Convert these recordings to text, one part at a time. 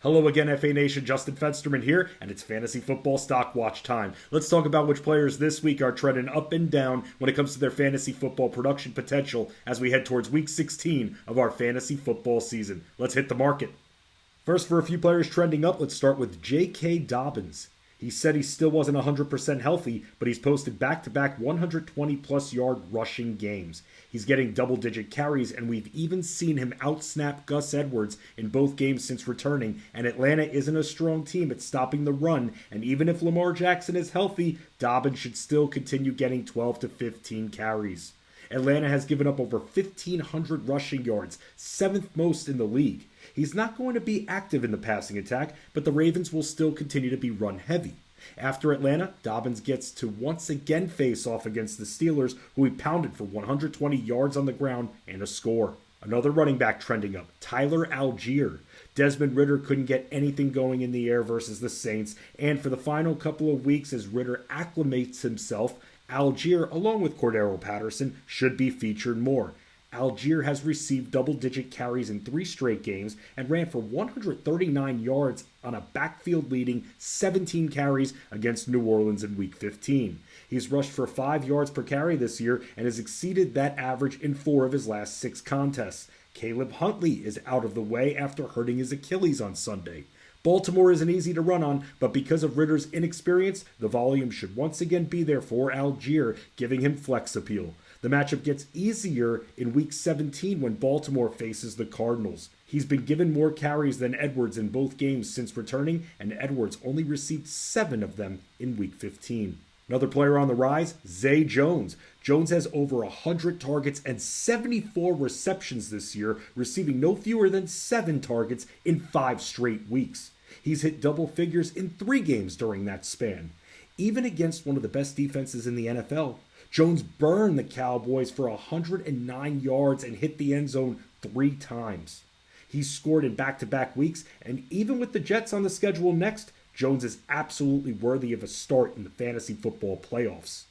Hello again, FA Nation. Justin Fensterman here, and it's Fantasy Football Stock Watch time. Let's talk about which players this week are trending up and down when it comes to their fantasy football production potential as we head towards Week 16 of our fantasy football season. Let's hit the market. First, for a few players trending up, let's start with J.K. Dobbins. He said he still wasn't 100% healthy, but he's posted back-to-back 120-plus yard rushing games. He's getting double-digit carries, and we've even seen him outsnap Gus Edwards in both games since returning, and Atlanta isn't a strong team at stopping the run, and even if Lamar Jackson is healthy, Dobbins should still continue getting 12 to 15 carries. Atlanta has given up over 1,500 rushing yards, 7th most in the league. He's not going to be active in the passing attack, but the Ravens will still continue to be run heavy. After Atlanta, Dobbins gets to once again face off against the Steelers, who he pounded for 120 yards on the ground and a score. Another running back trending up, Tyler Allgeier. Desmond Ridder couldn't get anything going in the air versus the Saints, and for the final couple of weeks as Ridder acclimates himself, Allgeier, along with Cordero Patterson, should be featured more. Allgeier has received double-digit carries in 3 straight games and ran for 139 yards on a backfield-leading 17 carries against New Orleans in Week 15. He's rushed for 5 yards per carry this year and has exceeded that average in 4 of his last 6 contests. Caleb Huntley is out of the way after hurting his Achilles on Sunday. Baltimore isn't easy to run on, but because of Ridder's inexperience, the volume should once again be there for Allgeier, giving him flex appeal. The matchup gets easier in Week 17 when Baltimore faces the Cardinals. He's been given more carries than Edwards in both games since returning, and Edwards only received 7 of them in Week 15. Another player on the rise, Zay Jones. Jones has over 100 targets and 74 receptions this year, receiving no fewer than 7 targets in 5 straight weeks. He's hit double figures in 3 games during that span. Even against one of the best defenses in the NFL, Jones burned the Cowboys for 109 yards and hit the end zone 3 times. He's scored in back-to-back weeks, and even with the Jets on the schedule next, Jones is absolutely worthy of a start in the fantasy football playoffs.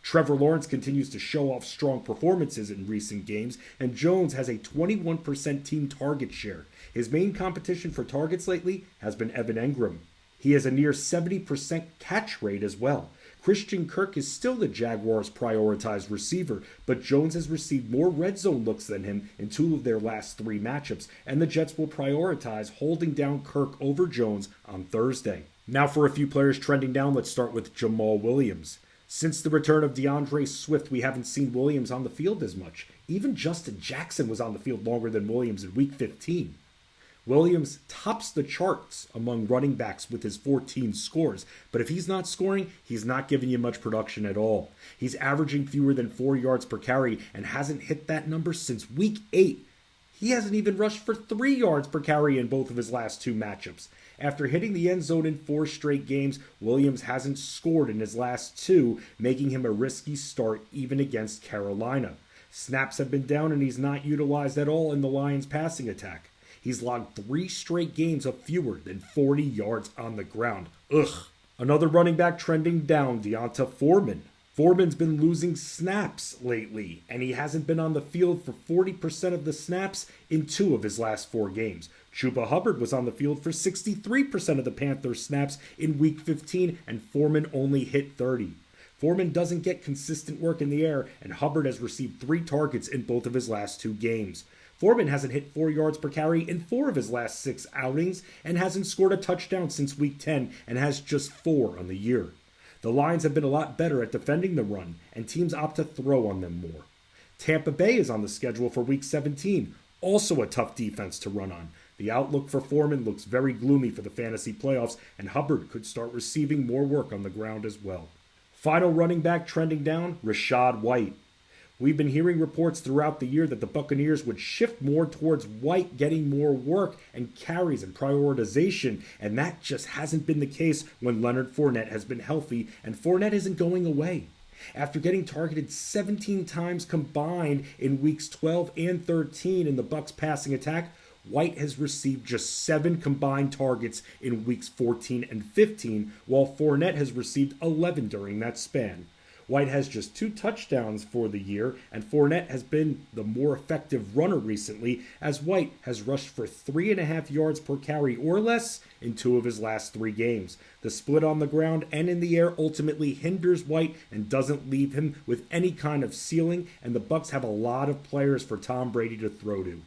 Trevor Lawrence continues to show off strong performances in recent games, and Jones has a 21% team target share. His main competition for targets lately has been Evan Engram. He has a near 70% catch rate as well. Christian Kirk is still the Jaguars' prioritized receiver, but Jones has received more red zone looks than him in 2 of their last 3 matchups, and the Jets will prioritize holding down Kirk over Jones on Thursday. Now for a few players trending down, let's start with Jamaal Williams. Since the return of DeAndre Swift, we haven't seen Williams on the field as much. Even Justin Jackson was on the field longer than Williams in Week 15. Williams tops the charts among running backs with his 14 scores, but if he's not scoring, he's not giving you much production at all. He's averaging fewer than 4 yards per carry and hasn't hit that number since Week 8. He hasn't even rushed for 3 yards per carry in both of his last 2 matchups. After hitting the end zone in 4 straight games, Williams hasn't scored in his last 2, making him a risky start even against Carolina. Snaps have been down and he's not utilized at all in the Lions' passing attack. He's logged 3 straight games of fewer than 40 yards on the ground. Ugh. Another running back trending down, D'Onta Foreman. Foreman's been losing snaps lately, and he hasn't been on the field for 40% of the snaps in 2 of his last 4 games. Chuba Hubbard was on the field for 63% of the Panthers' snaps in Week 15, and Foreman only hit 30. Foreman doesn't get consistent work in the air, and Hubbard has received 3 targets in both of his last 2 games. Foreman hasn't hit 4 yards per carry in 4 of his last 6 outings and hasn't scored a touchdown since Week 10 and has just 4 on the year. The Lions have been a lot better at defending the run, and teams opt to throw on them more. Tampa Bay is on the schedule for Week 17, also a tough defense to run on. The outlook for Foreman looks very gloomy for the fantasy playoffs, and Hubbard could start receiving more work on the ground as well. Final running back trending down, Rachaad White. We've been hearing reports throughout the year that the Buccaneers would shift more towards White getting more work and carries and prioritization, and that just hasn't been the case when Leonard Fournette has been healthy, and Fournette isn't going away. After getting targeted 17 times combined in weeks 12 and 13 in the Bucs passing attack, White has received just 7 combined targets in weeks 14 and 15, while Fournette has received 11 during that span. White has just 2 touchdowns for the year, and Fournette has been the more effective runner recently, as White has rushed for 3.5 yards per carry or less in 2 of his last 3 games. The split on the ground and in the air ultimately hinders White and doesn't leave him with any kind of ceiling, and the Bucs have a lot of players for Tom Brady to throw to.